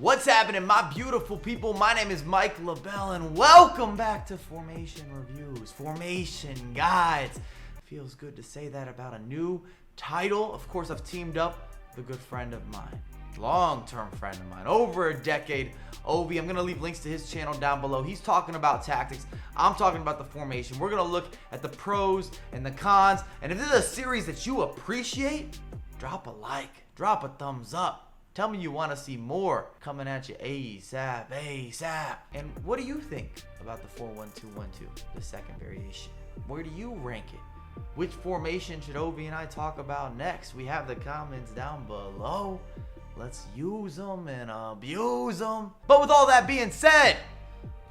What's happening, my beautiful people? My name is Mike LaBelle, and welcome back to Formation Reviews, Formation Guides. Feels good to say that about a new title. Of course, I've teamed up with a good friend of mine, long-term friend of mine, over a decade, Ovi. I'm going to leave links to his channel down below. He's talking about tactics. I'm talking about the formation. We're going to look at the pros and the cons. And if this is a series that you appreciate, drop a like, drop a thumbs up. Tell me you want to see more coming at you ASAP, ASAP. And what do you think about the 4-1-2-1-2, the second variation? Where do you rank it? Which formation should Ovi and I talk about next? We have the comments down below. Let's use them and abuse them. But with all that being said,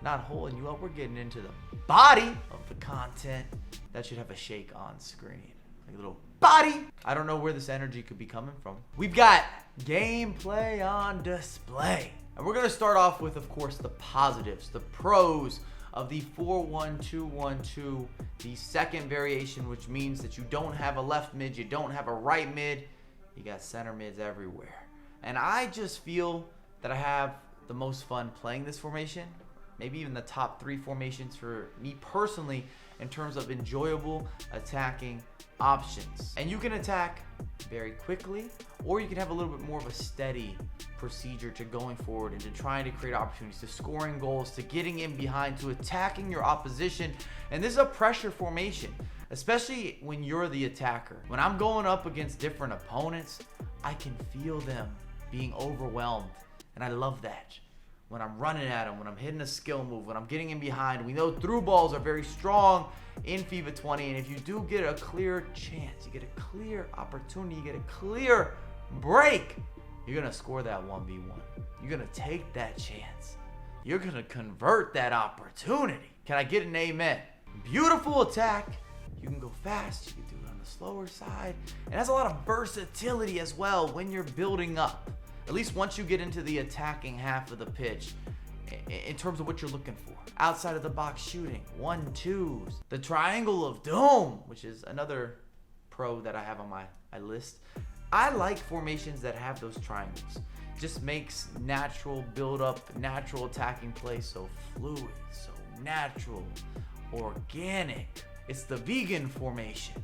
not holding you up, we're getting into the body of the content. That should have a shake on screen. Like a little body. I don't know where this energy could be coming from. We've got gameplay on display. And we're going to start off with, of course, the positives, the pros of the 4-1-2-1-2, the second variation, which means that you don't have a left mid, you don't have a right mid, you got center mids everywhere. And I just feel that I have the most fun playing this formation, maybe even the top 3 formations for me personally in terms of enjoyable attacking options. And you can attack very quickly, or you can have a little bit more of a steady procedure to going forward and to trying to create opportunities, to scoring goals, to getting in behind, to attacking your opposition. And this is a pressure formation, especially when you're the attacker. When I'm going up against different opponents, I can feel them being overwhelmed, and I love that. When I'm running at them, when I'm hitting a skill move, when I'm getting in behind. We know through balls are very strong in FIFA 20, and if you do get a clear chance, you get a clear opportunity, you get a clear break, you're going to score that 1v1. You're going to take that chance. You're going to convert that opportunity. Can I get an amen? Beautiful attack. You can go fast. You can do it on the slower side. And it has a lot of versatility as well when you're building up. At least once you get into the attacking half of the pitch, in terms of what you're looking for. Outside of the box shooting, 1-2s, the triangle of doom, which is another pro that I have on my list. I like formations that have those triangles. Just makes natural build up, natural attacking play so fluid, so natural, organic. It's the vegan formation.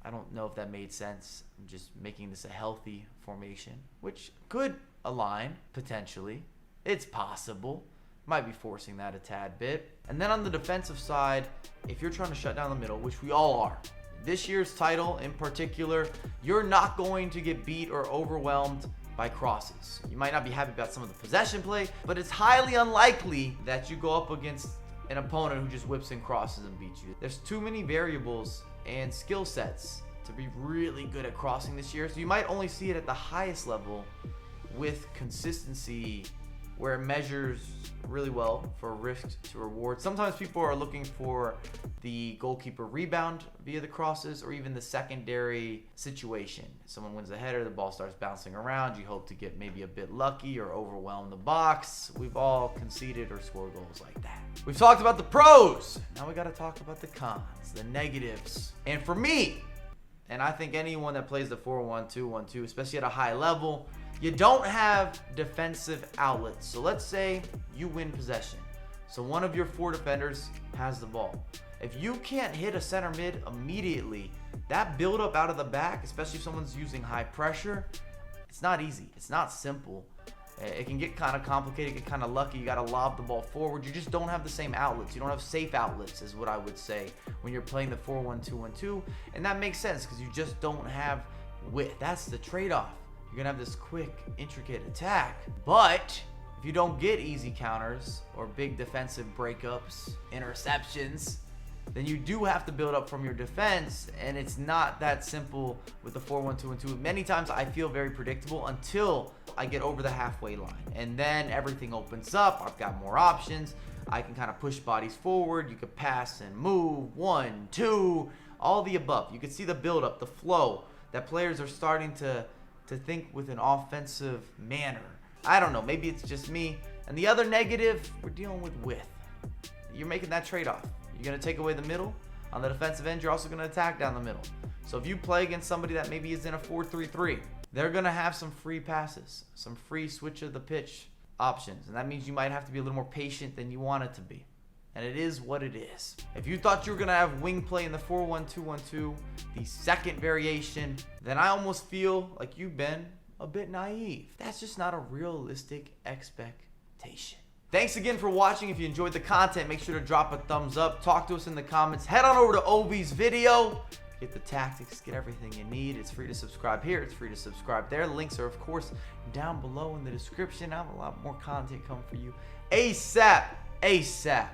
I don't know if that made sense. I'm just making this a healthy formation, which could align potentially. It's possible. Might be forcing that a tad bit. And then on the defensive side, if you're trying to shut down the middle, which we all are, this year's title in particular, you're not going to get beat or overwhelmed by crosses. You might not be happy about some of the possession play, but it's highly unlikely that you go up against an opponent who just whips in crosses and beats you. There's too many variables and skill sets to be really good at crossing this year, so you might only see it at the highest level with consistency, where it measures really well for risk to reward. Sometimes people are looking for the goalkeeper rebound via the crosses, or even the secondary situation. Someone wins the header, the ball starts bouncing around, you hope to get maybe a bit lucky or overwhelm the box. We've all conceded or scored goals like that. We've talked about the pros. Now we gotta talk about the cons, the negatives. And for me, and I think anyone that plays the 4-1-2-1-2, especially at a high level, you don't have defensive outlets. So let's say you win possession. So one of your 4 defenders has the ball. If you can't hit a center mid immediately, that build up out of the back, especially if someone's using high pressure, it's not easy. It's not simple. It can get kind of complicated, get kind of lucky. You got to lob the ball forward. You just don't have the same outlets. You don't have safe outlets is what I would say when you're playing the 4-1-2-1-2. And that makes sense because you just don't have width. That's the trade-off. You're going to have this quick, intricate attack. But if you don't get easy counters or big defensive breakups, interceptions, then you do have to build up from your defense, and it's not that simple with the 4-1-2-1-2. Many times I feel very predictable until I get over the halfway line, and then everything opens up. I've got more options. I can kind of push bodies forward. You could pass and move, 1, 2, all the above. You can see the build up, the flow, that players are starting to think with an offensive manner. I don't know, maybe it's just me. And the other negative, we're dealing with width. You're making that trade-off. You're going to take away the middle. On the defensive end, you're also going to attack down the middle. So if you play against somebody that maybe is in a 4-3-3, they're going to have some free passes, some free switch of the pitch options. And that means you might have to be a little more patient than you want it to be. And it is what it is. If you thought you were going to have wing play in the 4-1-2-1-2, the second variation, then I almost feel like you've been a bit naive. That's just not a realistic expectation. Thanks again for watching. If you enjoyed the content, make sure to drop a thumbs up. Talk to us in the comments. Head on over to Obi's video. Get the tactics, get everything you need. It's free to subscribe here. It's free to subscribe there. Links are, of course, down below in the description. I have a lot more content coming for you ASAP. ASAP.